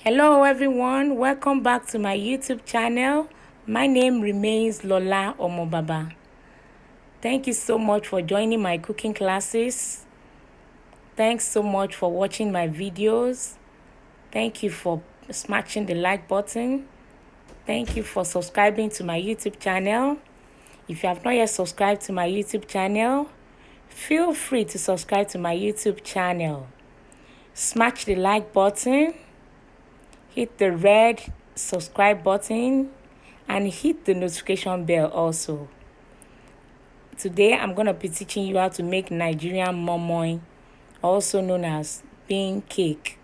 Hello everyone, welcome back to my YouTube channel. My name remains Lola Omobaba. Thank you so much for joining my cooking classes. Thanks so much for watching my videos. Thank you for smashing the like button. Thank you for subscribing to my YouTube channel. If you have not yet subscribed to my YouTube channel, feel free to subscribe to my YouTube channel. Smash the like button. Hit the red subscribe button and hit the notification bell also. Today I'm going to be teaching you how to make Nigerian Moimoi, also known as bean cake.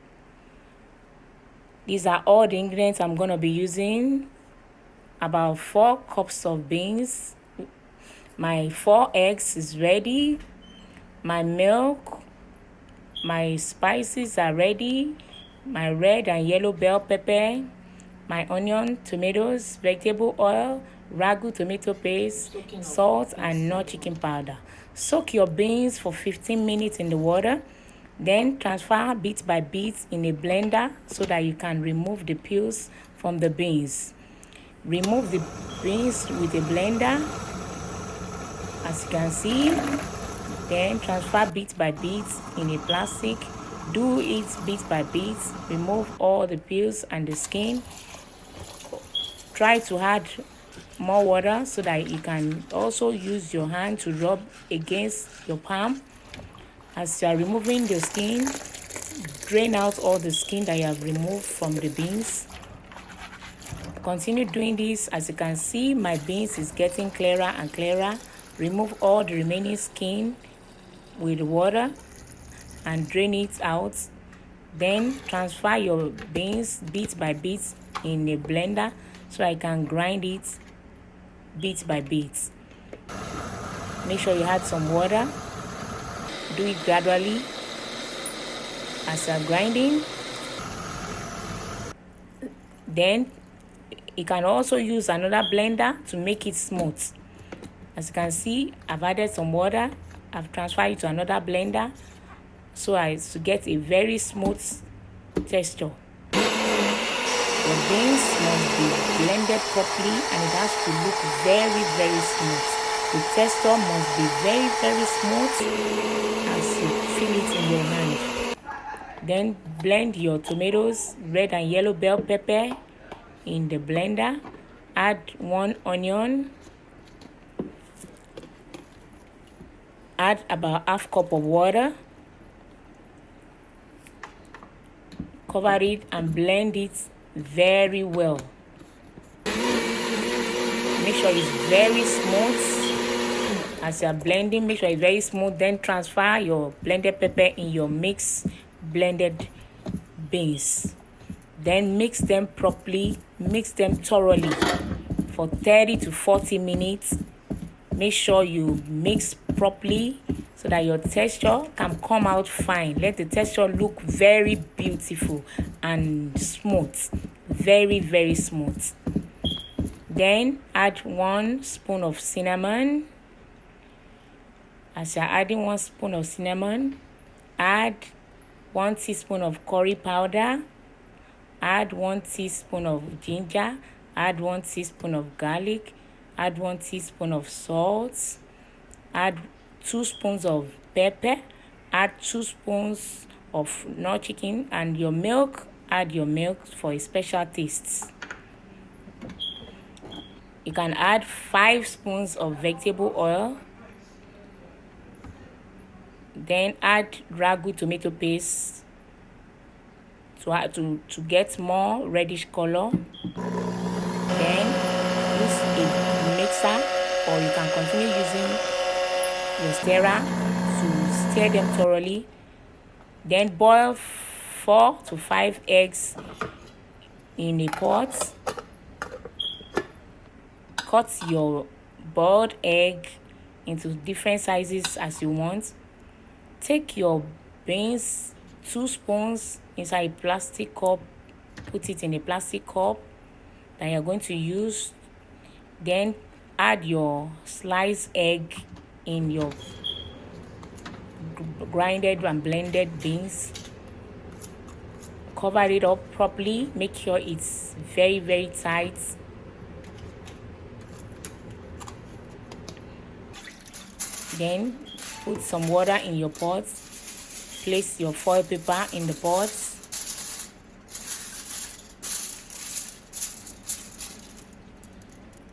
These are all the ingredients I'm going to be using. About 4 cups of beans. My 4 eggs is ready. My milk. My spices are ready. My red and yellow bell pepper, my onion, tomatoes, vegetable oil, ragu tomato paste, salt, and knorr chicken powder. Soak your beans for 15 minutes in the water. Then transfer bit by bit in a blender so that you can remove the peels from the beans. Remove the beans with a blender, as you can see. Then transfer bit by bit in a plastic. Do it bit by bit. Remove all the peels and the skin. Try to add more water so that you can also use your hand to rub against your palm. As you are removing the skin, drain out all the skin that you have removed from the beans. Continue doing this. As you can see, my beans is getting clearer and clearer. Remove all the remaining skin with water and drain it out. Then transfer your beans bit by bit in a blender so I can grind it bit by bit. Make sure you add some water. Do it gradually as you're grinding. Then you can also use another blender to make it smooth. As you can see, I've added some water. I've transferred it to another blender so as to get a very smooth texture. The beans must be blended properly and it has to look very, very smooth. The texture must be very, very smooth as you feel it in your hand. Then blend your tomatoes, red and yellow bell pepper in the blender. Add 1 onion. Add about ½ cup of water. Cover it and blend it very well. Make sure it's very smooth. As you are blending, make sure it's very smooth. Then transfer your blended pepper in your mixed blended beans. Then mix them properly. Mix them thoroughly for 30 to 40 minutes. Make sure you mix properly so that your texture can come out fine. Let the texture look very beautiful and smooth. Very, very smooth. Then add 1 spoon of cinnamon. As you're adding 1 spoon of cinnamon, add 1 teaspoon of curry powder. Add 1 teaspoon of ginger. Add 1 teaspoon of garlic. Add 1 teaspoon of salt. Add 2 spoons of pepper. Add 2 spoons of knorr chicken, and your milk. Add your milk for a special taste. You can add 5 spoons of vegetable oil. Then add ragu tomato paste to get more reddish color. Then use a mixer, or you can continue using your stirrer to stir them thoroughly. Then boil 4 to 5 eggs in a pot. Cut your boiled egg into different sizes as you want. Take your beans, 2 spoons inside a plastic cup. Put it in a plastic cup that you're going to use. Then add your sliced egg in your grinded and blended beans. cover it up properly. Make sure it's very, very tight. Then put some water in your pot. Place your foil paper in the pot.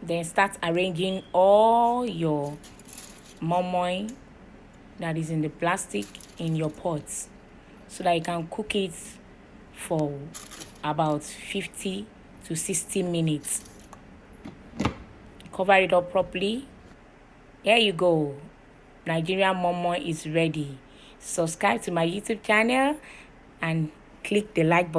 Then start arranging all your moimoi that is in the plastic in your pot, so that you can cook it for about 50 to 60 minutes. Cover it up properly. There you go. Nigerian moimoi is ready. Subscribe to my YouTube channel and click the like button.